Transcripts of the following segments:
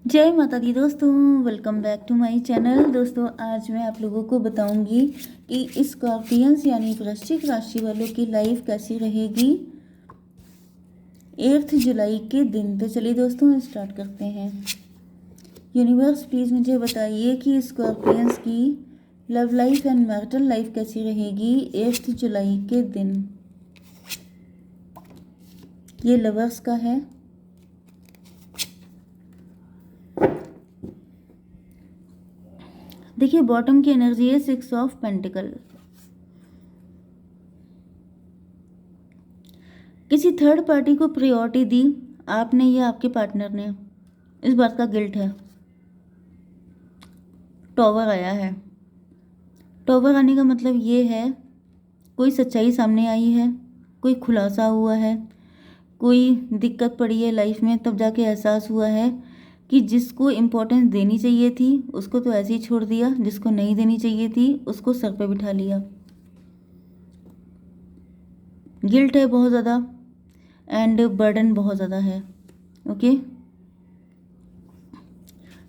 जय माता दी दोस्तों, welcome back to my channel. दोस्तों आज मैं आप लोगों को बताऊंगी कि स्कॉर्पियंस यानी वृश्चिक राशि वालों की लाइफ कैसी रहेगी 8 जुलाई के दिन। तो चलिए दोस्तों स्टार्ट करते हैं। यूनिवर्स प्लीज़ मुझे बताइए कि स्कॉर्पियंस की love life and marital life कैसी रहेगी 8 जुलाई के दिन। ये लवर्स का है। देखिए बॉटम की एनर्जी है 6 ऑफ पेंटिकल। किसी थर्ड पार्टी को प्रायोरिटी दी आपने या आपके पार्टनर ने, इस बात का गिल्ट है। टॉवर आया है। टॉवर आने का मतलब ये है कोई सच्चाई सामने आई है, कोई खुलासा हुआ है, कोई दिक्कत पड़ी है लाइफ में, तब जाके एहसास हुआ है कि जिसको इम्पोर्टेंस देनी चाहिए थी उसको तो ऐसे ही छोड़ दिया, जिसको नहीं देनी चाहिए थी उसको सर पे बिठा लिया। गिल्ट है बहुत ज़्यादा एंड बर्डन बहुत ज़्यादा है। ओके,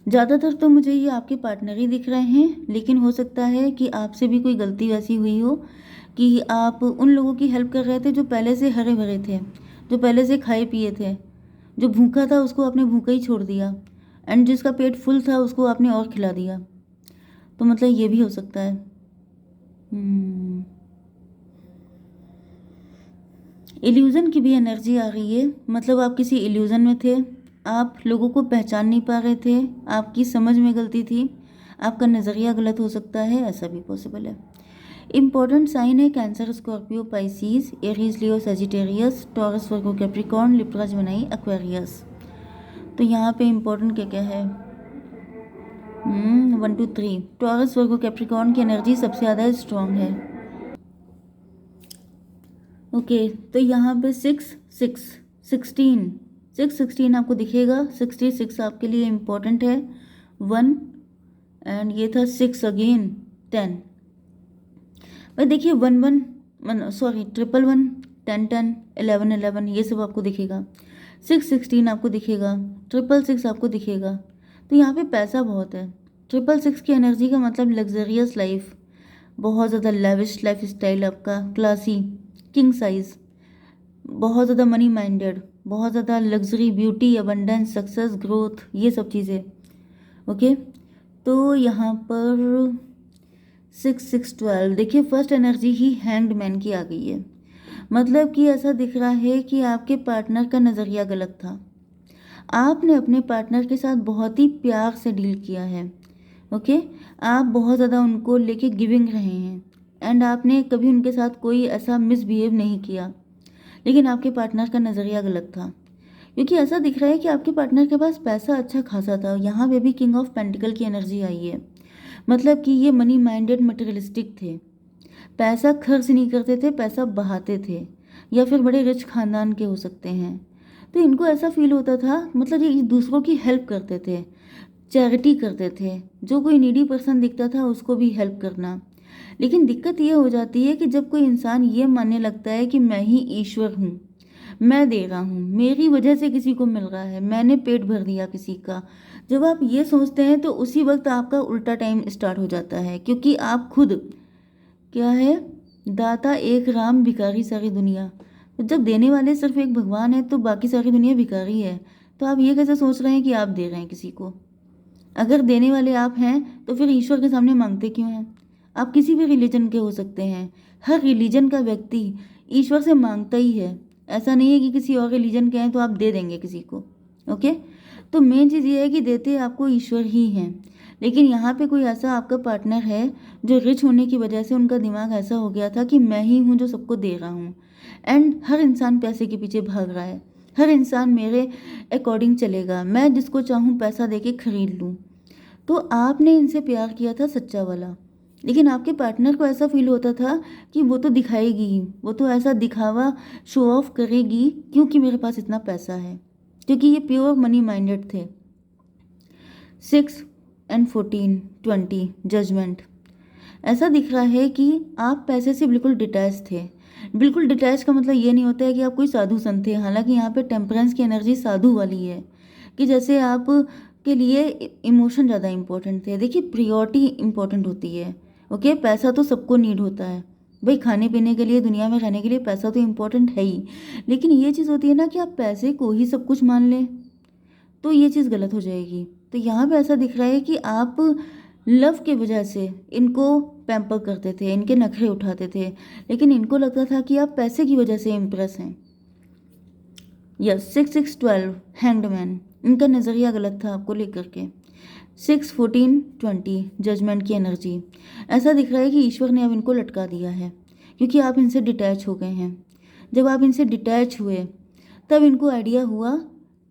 ज़्यादातर तो मुझे ये आपके पार्टनर ही दिख रहे हैं, लेकिन हो सकता है कि आपसे भी कोई गलती वैसी हुई हो कि आप उन लोगों की हेल्प कर रहे थे जो पहले से हरे भरे थे, जो पहले से खाए पिए थे। जो भूखा था उसको आपने भूखा ही छोड़ दिया एंड जिसका पेट फुल था उसको आपने और खिला दिया। तो मतलब ये भी हो सकता है। इल्यूज़न की भी एनर्जी आ रही है, मतलब आप किसी इल्यूज़न में थे, आप लोगों को पहचान नहीं पा रहे थे, आपकी समझ में गलती थी, आपका नज़रिया गलत हो सकता है, ऐसा भी पॉसिबल है। इम्पॉर्टेंट साइन है कैंसर, स्कॉर्पियो, पाइसीज, एरीज, लियो, सेजिटेरियस, टॉरस, वर्गो, कैप्रिकॉर्न, लिब्रा, जेमिनी, एक्वेरियस। तो यहाँ पे इम्पोर्टेंट क्या क्या है? 1 2 3 टॉरस, वर्गो, कैप्रिकॉर्न की एनर्जी सबसे ज़्यादा स्ट्रॉन्ग है। ओके, तो यहाँ पे 6 16 आपको दिखेगा। 66 आपके लिए इम्पोर्टेंट है। 1 एंड ये था 6 अगेन 10। भाई देखिए 1 1 10 11 11 ये सब आपको दिखेगा। 6 16 आपको दिखेगा। 666 आपको दिखेगा। तो यहाँ पे पैसा बहुत है। 666 की एनर्जी का मतलब लग्जरियस लाइफ, बहुत ज़्यादा लेविश लाइफ स्टाइल आपका, क्लासी, किंग साइज, बहुत ज़्यादा मनी माइंडेड, बहुत ज़्यादा luxury, beauty, abundance, success, growth, ये सब चीज़ें। ओके, तो यहाँ पर 6 6 12 देखिए फर्स्ट एनर्जी ही हैंग्ड मैन की आ गई है। मतलब कि ऐसा दिख रहा है कि आपके पार्टनर का नज़रिया गलत था। आपने अपने पार्टनर के साथ बहुत ही प्यार से डील किया है। ओके, आप बहुत ज़्यादा उनको लेके गिविंग रहे हैं एंड आपने कभी उनके साथ कोई ऐसा मिसबिहेव नहीं किया, लेकिन आपके पार्टनर का नज़रिया गलत था। क्योंकि ऐसा दिख रहा है कि आपके पार्टनर के पास पैसा अच्छा खासा था। यहाँ पे भी किंग ऑफ पेंटिकल की एनर्जी आई है, मतलब कि ये मनी माइंडेड मटेरियलिस्टिक थे, पैसा खर्च नहीं करते थे, पैसा बहाते थे, या फिर बड़े रिच खानदान के हो सकते हैं। तो इनको ऐसा फील होता था, मतलब ये दूसरों की हेल्प करते थे, चैरिटी करते थे, जो कोई नीडी पर्सन दिखता था उसको भी हेल्प करना। लेकिन दिक्कत ये हो जाती है कि जब कोई इंसान ये मानने लगता है कि मैं ही ईश्वर हूँ, मैं दे रहा हूँ, मेरी वजह से किसी को मिल रहा है, मैंने पेट भर दिया किसी का, जब आप ये सोचते हैं तो उसी वक्त आपका उल्टा टाइम स्टार्ट हो जाता है। क्योंकि आप खुद क्या है, दाता एक राम, भिखारी सारी दुनिया। तो जब देने वाले सिर्फ एक भगवान है तो बाकी सारी दुनिया भिखारी है। तो आप ये कैसे सोच रहे हैं कि आप दे रहे हैं किसी को? अगर देने वाले आप हैं तो फिर ईश्वर के सामने मांगते क्यों हैं? आप किसी भी रिलीजन के हो सकते हैं, हर रिलीजन का व्यक्ति ईश्वर से मांगता ही है। ऐसा नहीं है कि किसी और रिलीजन के हैं तो आप दे देंगे किसी को। ओके, तो मेन चीज़ ये है कि देते आपको ईश्वर ही हैं। लेकिन यहाँ पे कोई ऐसा आपका पार्टनर है जो रिच होने की वजह से उनका दिमाग ऐसा हो गया था कि मैं ही हूँ जो सबको दे रहा हूँ, एंड हर इंसान पैसे के पीछे भाग रहा है, हर इंसान मेरे अकॉर्डिंग चलेगा, मैं जिसको चाहूँ पैसा दे के खरीद लूँ। तो आपने इनसे प्यार किया था सच्चा वाला, लेकिन आपके पार्टनर को ऐसा फील होता था कि वो तो दिखाएगी ही, वो तो ऐसा दिखावा शो ऑफ करेगी क्योंकि मेरे पास इतना पैसा है, क्योंकि ये प्योर मनी माइंडेड थे। 6 एंड 14 20 जजमेंट, ऐसा दिख रहा है कि आप पैसे से बिल्कुल डिटैच थे। बिल्कुल डिटैच का मतलब ये नहीं होता है कि आप कोई साधु संत थे, हालांकि यहाँ पे टेम्परेंस की एनर्जी साधु वाली है, कि जैसे आप के लिए इमोशन ज़्यादा इम्पोर्टेंट थे। देखिए प्रायोरिटी इम्पोर्टेंट होती है। ओके, पैसा तो सबको नीड होता है भाई, खाने पीने के लिए, दुनिया में रहने के लिए पैसा तो इम्पोर्टेंट है ही। लेकिन ये चीज़ होती है ना कि आप पैसे को ही सब कुछ मान लें, तो ये चीज़ गलत हो जाएगी। तो यहाँ पे ऐसा दिख रहा है कि आप लव की वजह से इनको पैम्पर करते थे, इनके नखरे उठाते थे, लेकिन इनको लगता था कि आप पैसे की वजह से इम्प्रेस हैं। यस, 6 6 12 हैंगडमैन, इनका नज़रिया गलत था आपको लेकर के। 6 14 20 जजमेंट की एनर्जी, ऐसा दिख रहा है कि ईश्वर ने अब इनको लटका दिया है, क्योंकि आप इनसे डिटैच हो गए हैं। जब आप इनसे डिटैच हुए तब इनको आइडिया हुआ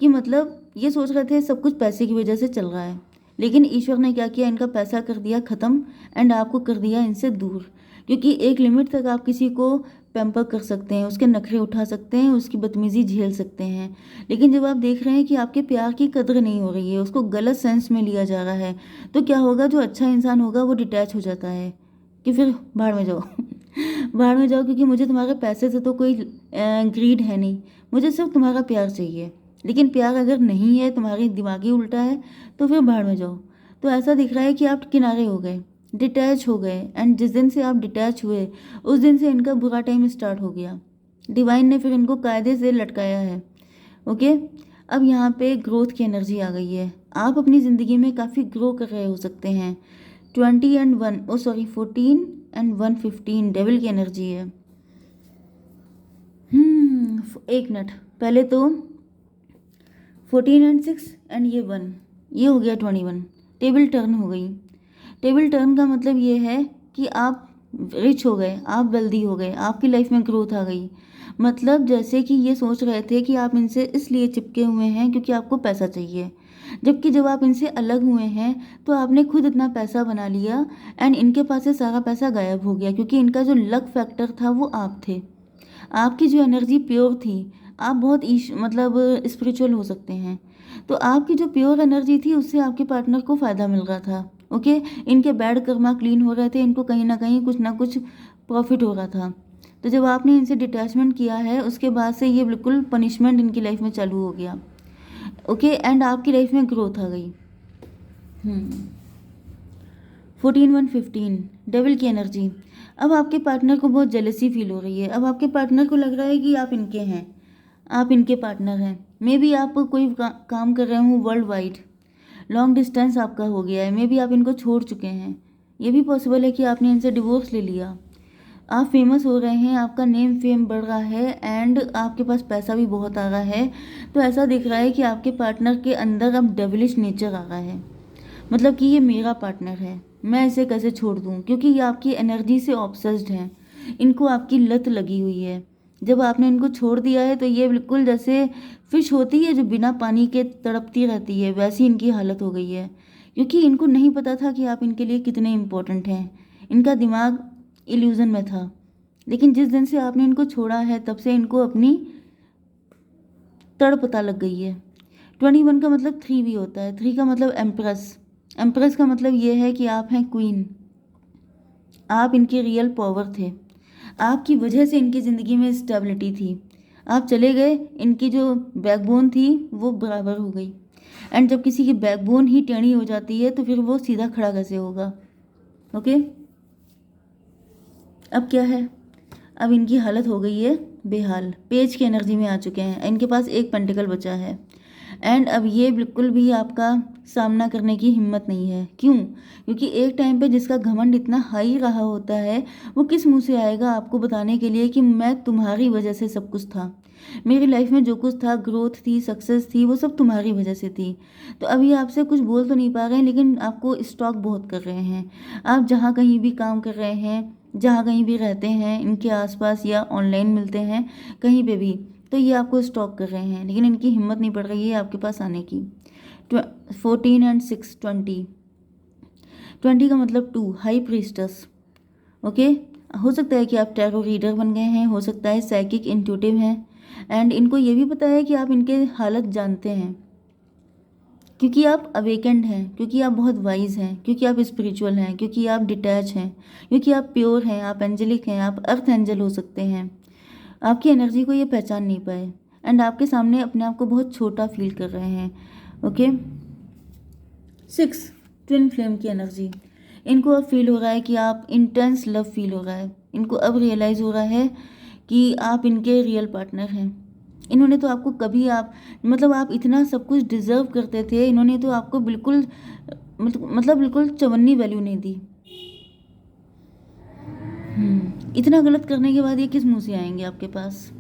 कि मतलब ये सोच रहे थे सब कुछ पैसे की वजह से चल रहा है, लेकिन ईश्वर ने क्या किया, इनका पैसा कर दिया ख़त्म एंड आपको कर दिया इनसे दूर। क्योंकि एक लिमिट तक आप किसी को पैम्पर कर सकते हैं, उसके नखरे उठा सकते हैं, उसकी बदतमीज़ी झेल सकते हैं, लेकिन जब आप देख रहे हैं कि आपके प्यार की कद्र नहीं हो रही है, उसको गलत सेंस में लिया जा रहा है, तो क्या होगा, जो अच्छा इंसान होगा वो डिटैच हो जाता है कि फिर भाड़ में जाओ भाड़ में जाओ, क्योंकि मुझे तुम्हारे पैसे से तो कोई ग्रीड है नहीं, मुझे सिर्फ तुम्हारा प्यार चाहिए। लेकिन प्यार अगर नहीं है, तुम्हारी दिमागी उल्टा है, तो फिर भाड़ में जाओ। तो ऐसा दिख रहा है कि आप किनारे हो गए, डिटैच हो गए, एंड जिस दिन से आप डिटैच हुए उस दिन से इनका बुरा टाइम स्टार्ट हो गया। डिवाइन ने फिर इनको कायदे से लटकाया है। ओके, अब यहाँ पे ग्रोथ की एनर्जी आ गई है। आप अपनी ज़िंदगी में काफ़ी ग्रो कर रहे हो सकते हैं। 14 डेविल की एनर्जी है। एक मिनट पहले तो 14 एंड ये 1, ये हो गया 21, टेबल टर्न हो गई। टेबल टर्न का मतलब ये है कि आप रिच हो गए, आप वेल्दी हो गए, आपकी लाइफ में ग्रोथ आ गई। मतलब जैसे कि ये सोच रहे थे कि आप इनसे इसलिए चिपके हुए हैं क्योंकि आपको पैसा चाहिए, जबकि जब आप इनसे अलग हुए हैं तो आपने खुद इतना पैसा बना लिया एंड इनके पास से सारा पैसा गायब हो गया, क्योंकि इनका जो लक फैक्टर था वो आप थे। आपकी जो एनर्जी प्योर थी, आप बहुत मतलब स्पिरिचुअल हो सकते हैं, तो आपकी जो प्योर एनर्जी थी उससे आपके पार्टनर को फ़ायदा मिल रहा था। ओके, इनके बैड कर्मा क्लीन हो रहे थे, इनको कहीं ना कुछ प्रॉफिट हो रहा था। तो जब आपने इनसे डिटैचमेंट किया है उसके बाद से ये बिल्कुल पनिशमेंट इनकी लाइफ में चालू हो गया। ओके, एंड आपकी लाइफ में ग्रोथ आ गई। 14 1 15 डेविल की एनर्जी। अब आपके पार्टनर को बहुत जेलसी फील हो रही है। अब आपके पार्टनर को लग रहा है कि आप इनके हैं, आप इनके पार्टनर हैं। मे बी आप कोई काम कर रहे हो वर्ल्ड वाइड, लॉन्ग डिस्टेंस आपका हो गया है, मे बी आप इनको छोड़ चुके हैं। ये भी पॉसिबल है कि आपने इनसे डिवोर्स ले लिया। आप फेमस हो रहे हैं, आपका नेम फेम बढ़ रहा है एंड आपके पास पैसा भी बहुत आ रहा है। तो ऐसा दिख रहा है कि आपके पार्टनर के अंदर अब डेविलिश नेचर आ रहा है, मतलब कि ये मेरा पार्टनर है, मैं इसे कैसे छोड़ दूँ, क्योंकि ये आपकी एनर्जी से ऑब्सेस्ड हैं, इनको आपकी लत लगी हुई है। जब आपने इनको छोड़ दिया है तो ये बिल्कुल जैसे फिश होती है जो बिना पानी के तड़पती रहती है, वैसी इनकी हालत हो गई है, क्योंकि इनको नहीं पता था कि आप इनके लिए कितने इम्पोर्टेंट हैं। इनका दिमाग इल्यूज़न में था, लेकिन जिस दिन से आपने इनको छोड़ा है तब से इनको अपनी तड़ पता लग गई है। 21 का मतलब 3 भी होता है। 3 का मतलब एम्प्रेस। एम्प्रेस का मतलब ये है कि आप हैं क्वीन, आप इनकी रियल पावर थे, आपकी वजह से इनकी ज़िंदगी में स्टेबिलिटी थी। आप चले गए, इनकी जो बैकबोन थी वो बराबर हो गई, एंड जब किसी की बैकबोन ही टेढ़ी हो जाती है तो फिर वो सीधा खड़ा कैसे होगा। ओके, अब क्या है, अब इनकी हालत हो गई है बेहाल, पेज की एनर्जी में आ चुके हैं, इनके पास एक पेंटिकल बचा है एंड अब ये बिल्कुल भी आपका सामना करने की हिम्मत नहीं है। क्यों? क्योंकि एक टाइम पे जिसका घमंड इतना हाई रहा होता है वो किस मुंह से आएगा आपको बताने के लिए कि मैं तुम्हारी वजह से सब कुछ था, मेरी लाइफ में जो कुछ था, ग्रोथ थी, सक्सेस थी, वो सब तुम्हारी वजह से थी। तो अभी आपसे कुछ बोल तो नहीं पा रहे हैं, लेकिन आपको स्टॉक बहुत कर रहे हैं। आप जहाँ कहीं भी काम कर रहे हैं, जहाँ कहीं भी रहते हैं, इनके आसपास या ऑनलाइन मिलते हैं, कहीं पे भी, तो ये आपको स्टॉक कर रहे हैं, लेकिन इनकी हिम्मत नहीं पड़ रही है आपके पास आने की। 14 एंड 6 20 का मतलब 2 हाई प्रीस्टस। ओके, हो सकता है कि आप टैरो रीडर बन गए हैं, हो सकता है साइकिक इंट्यूटिव हैं, एंड इनको ये भी पता है कि आप इनके हालत जानते हैं, क्योंकि आप अवेकेंड हैं, क्योंकि आप बहुत वाइज हैं, क्योंकि आप स्पिरिचुअल हैं, क्योंकि आप डिटैच हैं, क्योंकि आप प्योर हैं, आप एंजेलिक हैं, आप अर्थ एंजल हो सकते हैं। आपकी एनर्जी को ये पहचान नहीं पाए एंड आपके सामने अपने आप को बहुत छोटा फील कर रहे हैं। ओके, 6 ट्विन फ्लेम की एनर्जी। इनको अब फील हो रहा है कि आप इंटेंस लव फील हो रहा है, इनको अब रियलाइज़ हो रहा है कि आप इनके रियल पार्टनर हैं। इन्होंने तो आपको कभी आप मतलब आप इतना सब कुछ डिज़र्व करते थे, इन्होंने तो आपको बिल्कुल मतलब बिल्कुल चवन्नी वैल्यू नहीं दी। इतना गलत करने के बाद ये किस मुंह से आएंगे आपके पास।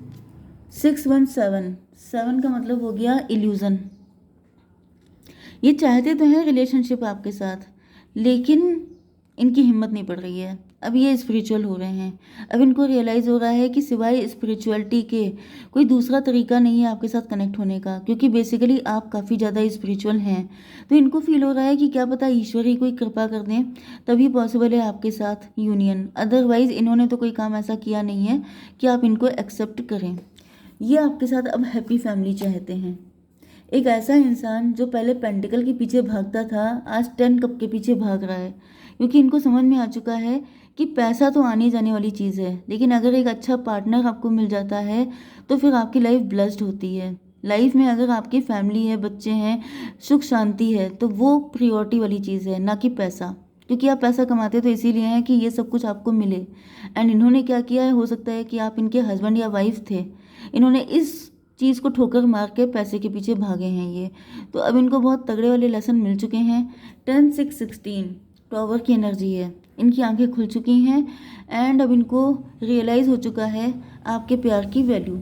617 7 का मतलब हो गया इल्यूज़न। ये चाहते तो हैं रिलेशनशिप आपके साथ, लेकिन इनकी हिम्मत नहीं पड़ रही है। अब ये स्पिरिचुअल हो रहे हैं, अब इनको रियलाइज़ हो रहा है कि सिवाय स्पिरिचुअलिटी के कोई दूसरा तरीका नहीं है आपके साथ कनेक्ट होने का, क्योंकि बेसिकली आप काफ़ी ज़्यादा स्पिरिचुअल हैं। तो इनको फील हो रहा है कि क्या पता ईश्वर ही कोई कृपा कर दें, तभी पॉसिबल है आपके साथ यूनियन। अदरवाइज़ इन्होंने तो कोई काम ऐसा किया नहीं है कि आप इनको एक्सेप्ट करें। ये आपके साथ अब हैप्पी फैमिली चाहते हैं। एक ऐसा इंसान जो पहले पेंटिकल के पीछे भागता था, आज 10 कप के पीछे भाग रहा है, क्योंकि इनको समझ में आ चुका है कि पैसा तो आने जाने वाली चीज़ है, लेकिन अगर एक अच्छा पार्टनर आपको मिल जाता है तो फिर आपकी लाइफ ब्लेस्ड होती है। लाइफ में अगर आपकी फैमिली है, बच्चे हैं, सुख शांति है, तो वो प्रियोरिटी वाली चीज़ है, ना कि पैसा। क्योंकि आप पैसा कमाते तो इसीलिए हैं कि ये सब कुछ आपको मिले। एंड इन्होंने क्या किया है, हो सकता है कि आप इनके हस्बैंड या वाइफ थे, इन्होंने इस चीज़ को ठोकर मार के पैसे के पीछे भागे हैं ये। तो अब इनको बहुत तगड़े वाले लेसन मिल चुके हैं। 10 6 16 टॉवर की एनर्जी है, इनकी आंखें खुल चुकी हैं एंड अब इनको रियलाइज़ हो चुका है आपके प्यार की वैल्यू।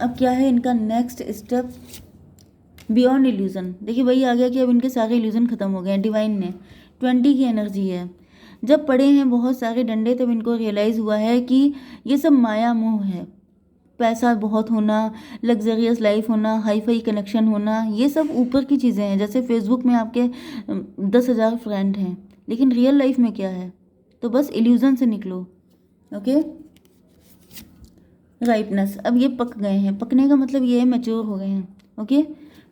अब क्या है इनका नेक्स्ट स्टेप, बियॉन्ड इल्यूज़न। देखिए वही आ गया कि अब इनके सारे इल्यूज़न ख़त्म हो गए हैं। डिवाइन ने 20 की एनर्जी है। जब पड़े हैं बहुत सारे डंडे, तब इनको रियलाइज़ हुआ है कि ये सब माया मोह है। पैसा बहुत होना, लग्जरियस लाइफ होना, हाई फाई कनेक्शन होना, ये सब ऊपर की चीज़ें हैं। जैसे फेसबुक में आपके 10,000 फ्रेंड हैं, लेकिन रियल लाइफ में क्या है, तो बस इल्यूज़न से निकलो। ओके। राइपनेस, अब ये पक गए हैं। पकने का मतलब ये है मैच्योर हो गए हैं। ओके।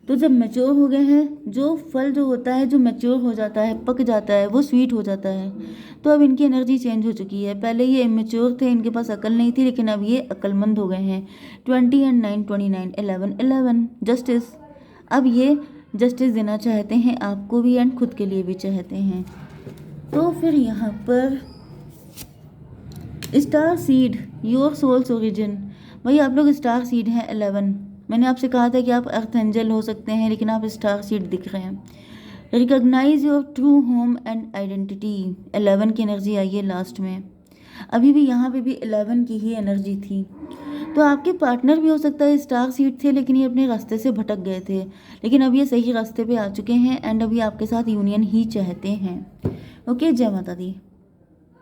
तो जब मैच्योर हो गए हैं, जो फल जो होता है, जो मैच्योर हो जाता है, पक जाता है, वो स्वीट हो जाता है। तो अब इनकी एनर्जी चेंज हो चुकी है। पहले ये इमेच्योर थे, इनके पास अकल नहीं थी, लेकिन अब ये अक्लमंद हो गए हैं। 20 एंड 9 29 11 11 जस्टिस। अब ये जस्टिस देना चाहते हैं आपको भी एंड खुद के लिए भी चाहते हैं। तो फिर यहाँ पर star seed, your soul's origin. वही आप लोग स्टार सीड हैं 11। मैंने आपसे कहा था कि आप अर्थ एंजल हो सकते हैं, लेकिन आप स्टार सीड दिख रहे हैं। Recognise your true home and identity, 11 की एनर्जी आई है लास्ट में। अभी भी यहाँ पे भी 11 की ही एनर्जी थी। तो आपके पार्टनर भी हो सकता है स्टार सीड थे, लेकिन ये अपने रास्ते से भटक गए थे, लेकिन अब ये सही रास्ते पे आ चुके हैं एंड अभी आपके साथ यूनियन ही चाहते हैं। ओके, जय माता दी।